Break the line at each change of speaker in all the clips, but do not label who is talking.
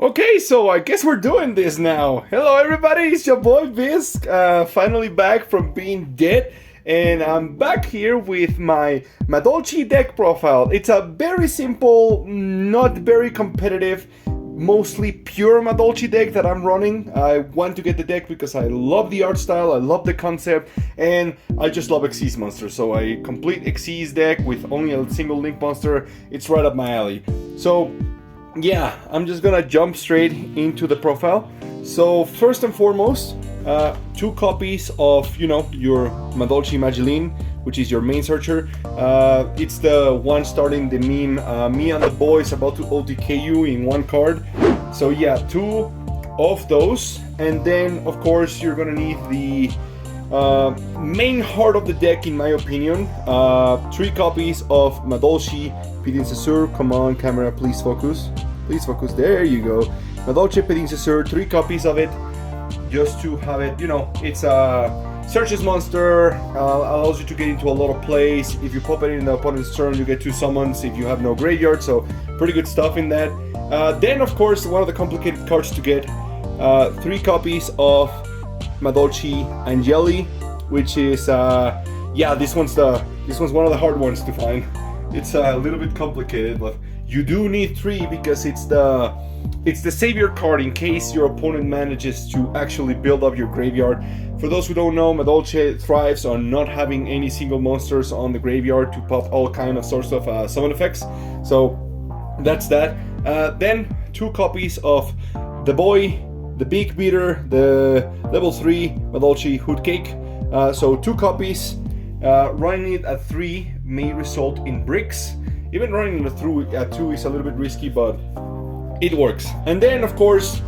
Okay, so I guess we're doing this now. Hello everybody, it's your boy VIZK, finally back from being dead, and I'm back here with my Madolche deck profile. It's a very simple, not very competitive, mostly pure Madolche deck that I'm running. I want to get the deck because I love the art style, I love the concept, and I just love Xyz monsters. So a complete Xyz deck with only a single Link monster, it's right up my alley. So yeah, I'm just gonna jump straight into the profile. So first and foremost, 2 copies of, your Madolche Magileine, which is your main searcher. It's the one starting the meme, me and the boys about to OTK you in 1 card. So yeah, 2 of those. And then of course you're gonna need the main heart of the deck, in my opinion. 3 copies of Madolche Petingcessoeur. Come on, camera, please focus. Please focus. There you go. Madolche Petingcessoeur, 3 copies of it, just to have it. It's a searches monster. Allows you to get into a lot of plays. If you pop it in the opponent's turn, you get 2 summons if you have no graveyard. So pretty good stuff in that. Then of course, one of the complicated cards to get. 3 copies of Madolche Anjelly, which is this one's one of the hard ones to find. It's a little bit complicated, but you do need 3 because it's the savior card in case your opponent manages to actually build up your graveyard. For those who don't know, Madolche thrives on not having any single monsters on the graveyard to pop all kind of sorts of summon effects. So that's that. Then 2 copies of the boy, the big beater, the level 3 Madolche Hootcake. So 2 copies. Running it at 3 may result in bricks. Even running it at 2 is a little bit risky, but it works. And then of course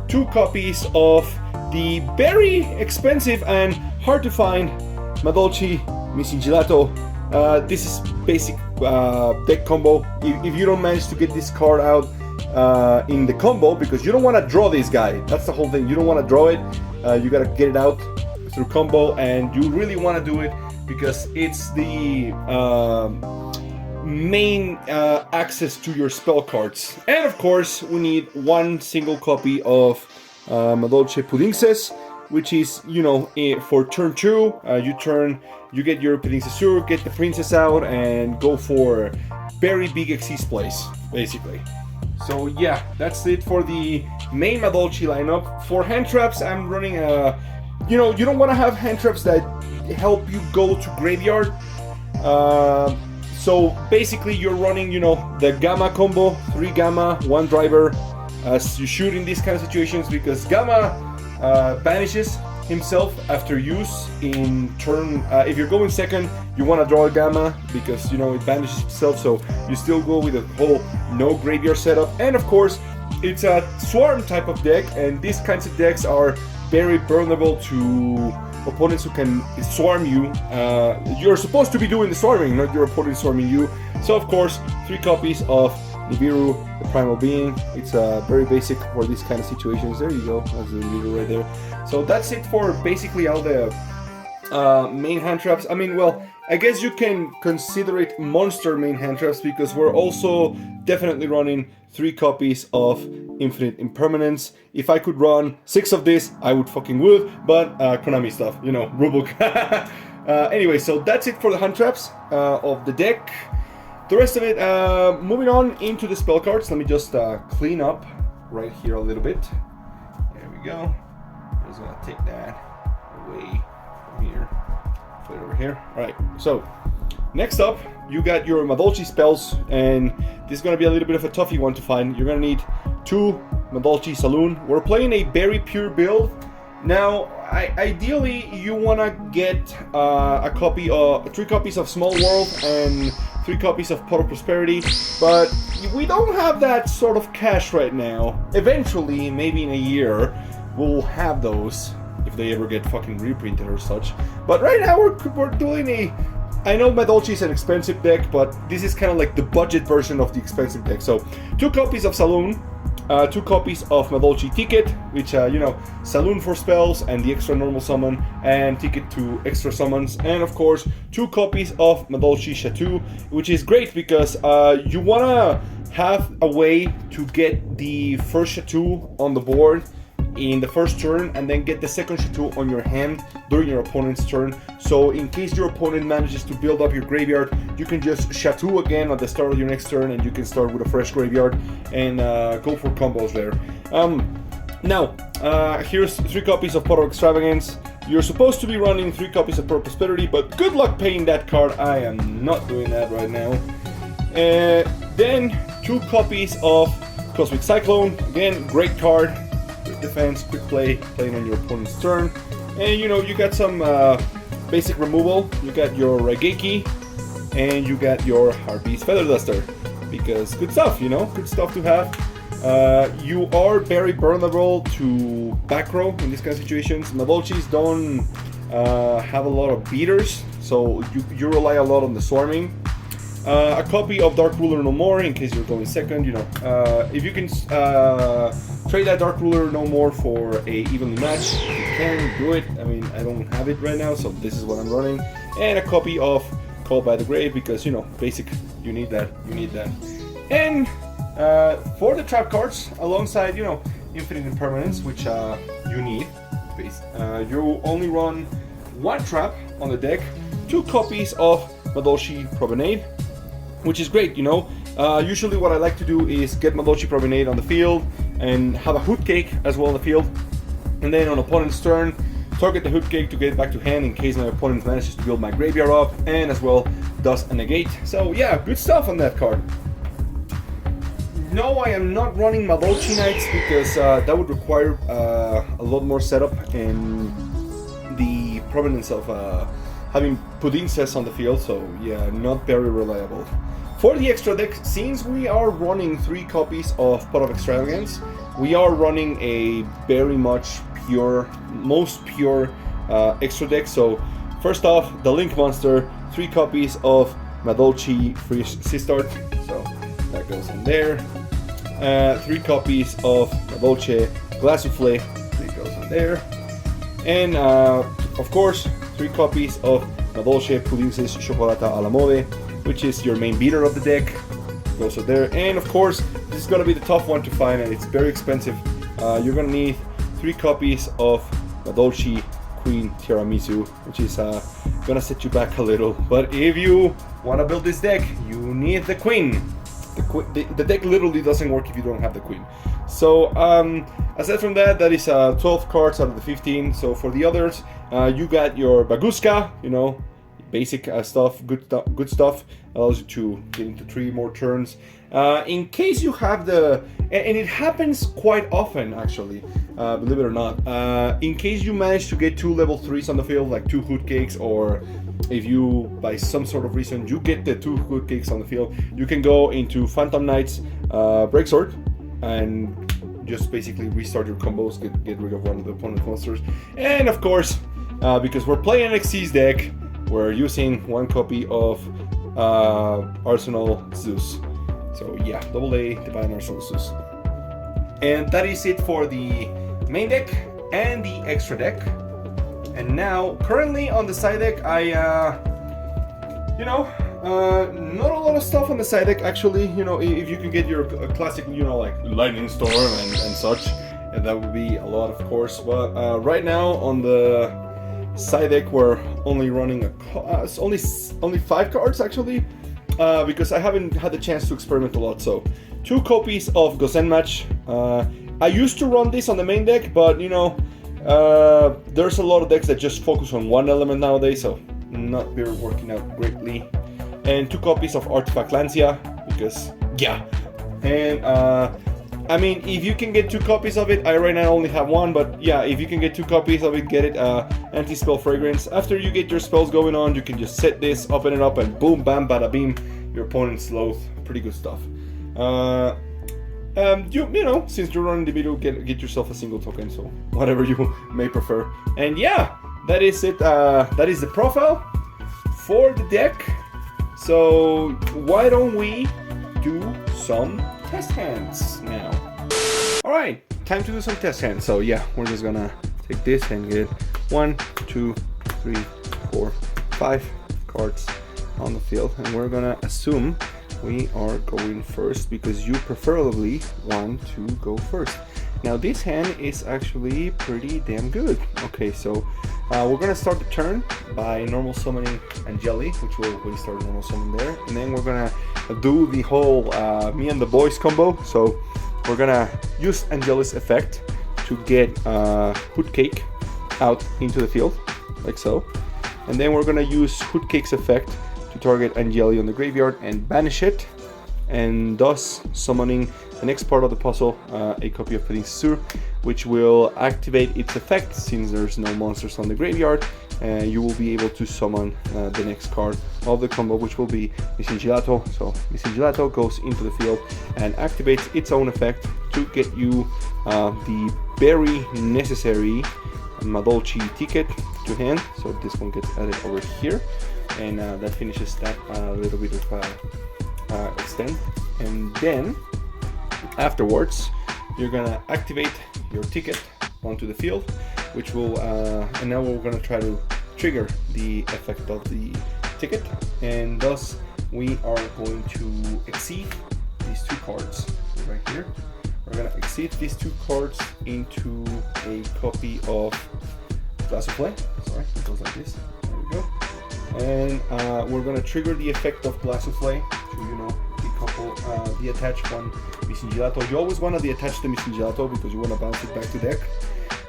2 copies of the very expensive and hard to find Madolche Messengelato. This is basic deck combo. If you don't manage to get this card out in the combo, because you don't want to draw this guy, that's the whole thing. You don't want to draw it, you gotta get it out through combo, and you really want to do it because it's the main access to your spell cards. And of course we need 1 single copy of Madolche Puddingcess, which is for turn 2. You get your Petingcessoeur, get the princess out, and go for very big Xyz plays basically. So yeah, that's it for the main Madolche lineup. For Handtraps, I'm running a you don't want to have Handtraps that help you go to graveyard. So basically you're running, the Gamma combo, 3 Gamma, 1 Driver, as you should in these kind of situations, because Gamma banishes himself after use in turn. If you're going second, you want to draw a Gamma because it banishes itself, so you still go with a whole no graveyard setup. And of course, it's a swarm type of deck, and these kinds of decks are very vulnerable to opponents who can swarm you. You're supposed to be doing the swarming, not your opponent swarming you. So of course, 3 copies of Nibiru, the Primal being. It's very basic for these kind of situations. There you go, that's the Nibiru right there. So that's it for basically all the main hand traps. I mean, well, I guess you can consider it monster main hand traps, because we're also definitely running 3 copies of Infinite Impermanence. If I could run 6 of this, I would fucking would, but Konami stuff, rulebook. Anyway, so that's it for the hand traps of the deck. The rest of it, moving on into the spell cards. Let me just clean up right here a little bit. There we go. I'm just gonna take that away from here. Put it over here. Alright, so next up, you got your Madolche spells, and this is gonna be a little bit of a toughie one to find. You're gonna need 2 Madolche Salon. We're playing a very pure build. Now, ideally, you wanna get a copy of 3 copies of Small World and 3 copies of Pot of Prosperity, but we don't have that sort of cash right now. Eventually, maybe in a year, we'll have those if they ever get fucking reprinted or such. But right now, we're doing I know Madolche is an expensive deck, but this is kind of like the budget version of the expensive deck. So 2 copies of Salon, 2 copies of Madolche Ticket, which, you know, Salon for spells and the extra normal summon, and Ticket to extra summons, and of course 2 copies of Madolche Chateau, which is great because you wanna have a way to get the first Chateau on the board in the first turn and then get the second Chateau on your hand during your opponent's turn. So in case your opponent manages to build up your graveyard, you can just Chateau again at the start of your next turn and you can start with a fresh graveyard and go for combos there. Now, here's 3 copies of Pot of Extravagance. You're supposed to be running 3 copies of Prosperity, but good luck paying that card. I am not doing that right now. Then 2 copies of Cosmic Cyclone. Again, great card. Quick defense, quick play, playing on your opponent's turn. And you know, you got some basic removal. You got your Raigeki, and you got your Harpie's Feather Duster. Because good stuff, you know, good stuff to have. You are very vulnerable to back row in these kind of situations. Madolches don't have a lot of beaters, so you rely a lot on the swarming. A copy of Dark Ruler No More in case you're going second, you know. If you can trade that Dark Ruler No More for a evenly match, you can do it. I mean, I don't have it right now, so this is what I'm running. And a copy of Called by the Grave because, you know, basic, you need that, And for the trap cards, alongside, you know, Infinite Impermanence, which you need, you only run 1 trap on the deck, 2 copies of Madolche Promenade, which is great, you know. Usually what I like to do is get Madolche Promenade on the field and have a Hootcake as well on the field. And then on opponent's turn, target the Hootcake to get it back to hand in case my opponent manages to build my graveyard up and as well does a negate. So yeah, good stuff on that card. No, I am not running Madolche Knights because that would require a lot more setup and the provenance of having Puddingcess on the field, so yeah, not very reliable. For the extra deck, since we are running 3 copies of Pot of Extravagance, we are running a very much pure, most pure extra deck. So first off, the Link Monster, 3 copies of Madolche Sistart, so that goes in there. 3 copies of Madolche Glassouffle, that goes in there. And of course, 3 copies of Madolche Puddingcess Chocolat-a-la-Mode, which is your main beater of the deck. Goes there. And of course, this is gonna be the tough one to find, and it's very expensive. You're gonna need 3 copies of Madolche Queen Tiaramisu, which is gonna set you back a little. But if you wanna build this deck, you need the Queen. The deck literally doesn't work if you don't have the Queen. So aside from that, that is 12 cards out of the 15. So for the others, you got your Baguska, you know, basic stuff, good stuff, allows you to get into 3 more turns. In case you have the, and it happens quite often actually, believe it or not, in case you manage to get 2 level 3s on the field, like 2 Hootcakes, or if you, by some sort of reason, you get the 2 Hootcakes on the field, you can go into Phantom Knight's Breaksword and just basically restart your combos, get rid of one of the opponent's monsters. And of course, because we're playing XC's deck, we're using 1 copy of Arsenal Zeus. So yeah, AA Divine Arsenal Zeus. And that is it for the main deck and the extra deck. And now, currently on the side deck, you know, not a lot of stuff on the side deck actually. You know, if you can get your classic, you know, like Lightning Storm and such, and that would be a lot, of course. But right now on the side deck, we're only running only 5 cards actually, because I haven't had the chance to experiment a lot. So 2 copies of Gozen Match. I used to run this on the main deck, but you know, there's a lot of decks that just focus on 1 element nowadays, so not really working out greatly. And 2 copies of Artifact Lancia, because yeah. And I mean, if you can get 2 copies of it, I right now only have 1, but yeah, if you can get 2 copies of it, get it. Anti-spell fragrance. After you get your spells going on, you can just set this, open it up, and boom, bam, bada beam, your opponent's loath. Pretty good stuff. You know, since you're running the video, get yourself a single token, so whatever you may prefer. And yeah, that is it. That is the profile for the deck. So why don't we do some test hands now? Alright, time to do some test hands. So yeah, we're just gonna take this and get 1, 2, 3, 4, 5 cards on the field, and we're gonna assume we are going first because you preferably want to go first. Now this hand is actually pretty damn good. Okay, so we're gonna start the turn by normal summoning Anjelly, which will waste our normal summon there, and then we're gonna do the whole me and the boys combo. So we're gonna use Anjelly's effect to get Hootcake out into the field, like so, and then we're gonna use Hootcake's effect to target Anjelly on the graveyard and banish it, and thus summoning the next part of the puzzle, a copy of Petingcessoeur, which will activate its effect. Since there's no monsters on the graveyard, you will be able to summon the next card of the combo, which will be Messengelato. So Messengelato goes into the field and activates its own effect to get you the very necessary Madolche Ticket to hand. So this one gets added over here, and that finishes that little bit of extend. And then afterwards, you're gonna activate your ticket onto the field, which will, and now we're gonna try to trigger the effect of the ticket, and thus we are going to exceed these two cards right here. We're gonna exceed these two cards into a copy of Glassouffle. Sorry, it goes like this. There we go. And we're gonna trigger the effect of Glassouffle to, you know, the attached one Messengelato. You always want to detach the Messengelato because you want to bounce it back to deck.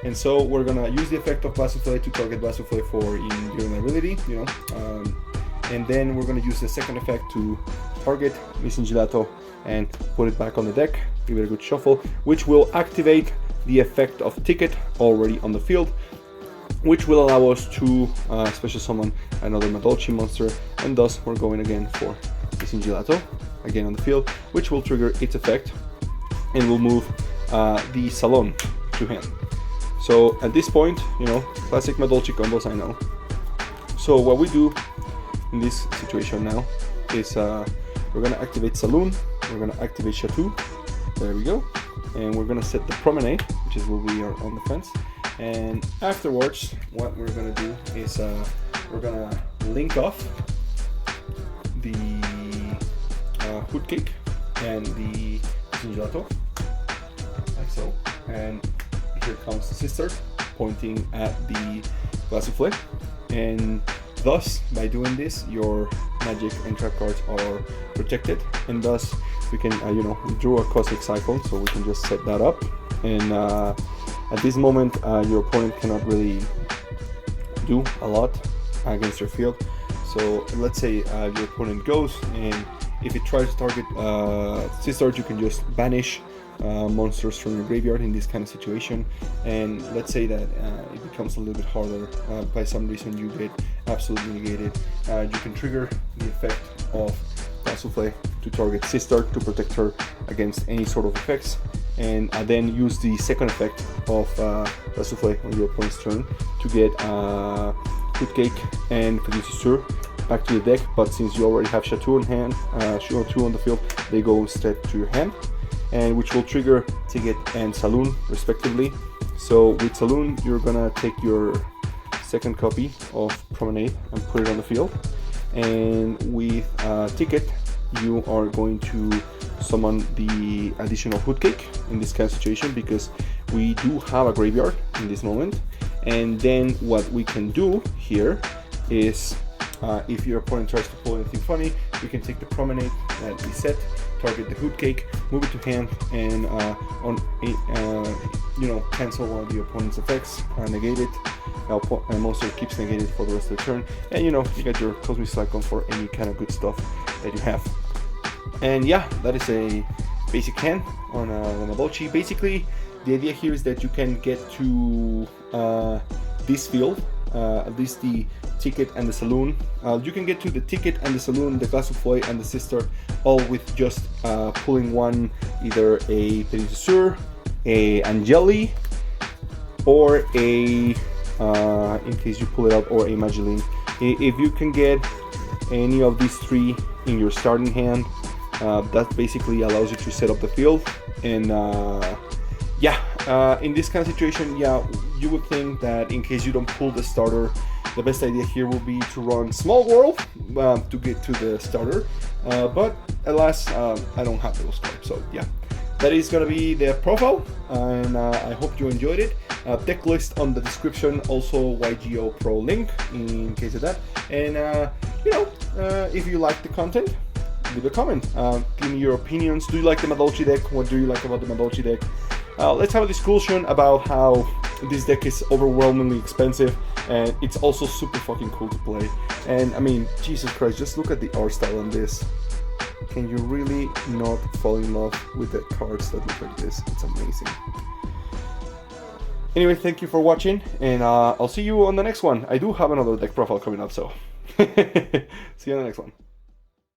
And so we're gonna use the effect of Glassouffle to target Glassouffle for invulnerability, you know. And then we're gonna use the second effect to target Messengelato and put it back on the deck. Give it a good shuffle, which will activate the effect of Ticket already on the field, which will allow us to special summon another Madolche monster, and thus we're going again for Messengelato again on the field, which will trigger its effect and will move the Salon to hand. So at this point, you know, classic Madolche combos, I know. So what we do in this situation now is we're gonna activate Salon, we're gonna activate Chateau, there we go, and we're gonna set the Promenade, which is where we are on the fence. And afterwards, what we're gonna do is we're gonna link off the Hootcake and the Messengelato, like so. And here comes the Sistart pointing at the Glassouffle, and thus by doing this, your magic and trap cards are protected, and thus we can you know, draw a Cosmic Cyclone, so we can just set that up. And at this moment, your opponent cannot really do a lot against your field. So let's say your opponent goes, and if it tries to target Sistart, you can just banish monsters from your graveyard in this kind of situation. And let's say that it becomes a little bit harder, by some reason you get absolutely negated, you can trigger the effect of Glassouffle to target Sistart to protect her against any sort of effects, and then use the second effect of Glassouffle on your opponent's turn to get Hootcake and Petingcessoeur back to the deck. But since you already have Chateau in hand, Chateau on the field, they go instead to your hand, and which will trigger Ticket and Salon respectively. So with Salon, you're gonna take your second copy of Promenade and put it on the field, and with Ticket, you are going to summon the additional Hootcake in this kind of situation, because we do have a graveyard in this moment. And then what we can do here is, if your opponent tries to pull anything funny, you can take the Promenade that we set, target the Hootcake, move it to hand, and you know, cancel one of the opponent's effects, negate it. And monster keeps negated for the rest of the turn, and you know, you got your Cosmic Cyclone for any kind of good stuff that you have. And yeah, that is a basic hand on the Madolche. Basically, the idea here is that you can get to this field, at least the Ticket and the Salon. You can get to the Ticket and the Salon, the Glassouffle and the Sistart, all with just pulling one, either a Petingcessoeur, a Anjelly, or a in case you pull it out, or a Magileine. If you can get any of these three in your starting hand, that basically allows you to set up the field and yeah, in this kind of situation, yeah, you would think that in case you don't pull the starter, the best idea here will be to run Small World to get to the starter, but alas, I don't have those cards, so yeah. That is gonna be the profile, and I hope you enjoyed it. Decklist on the description, also YGOPRO link in case of that. And you know, if you like the content, leave a comment. Give me your opinions. Do you like the Madolche deck? What do you like about the Madolche deck? Let's have a discussion about how this deck is overwhelmingly expensive, and it's also super fucking cool to play. And I mean, Jesus Christ, just look at the art style on this. Can you really not fall in love with the cards that look like this? It's amazing. Anyway, thank you for watching, and I'll see you on the next one. I do have another deck profile coming up, so see you on the next one.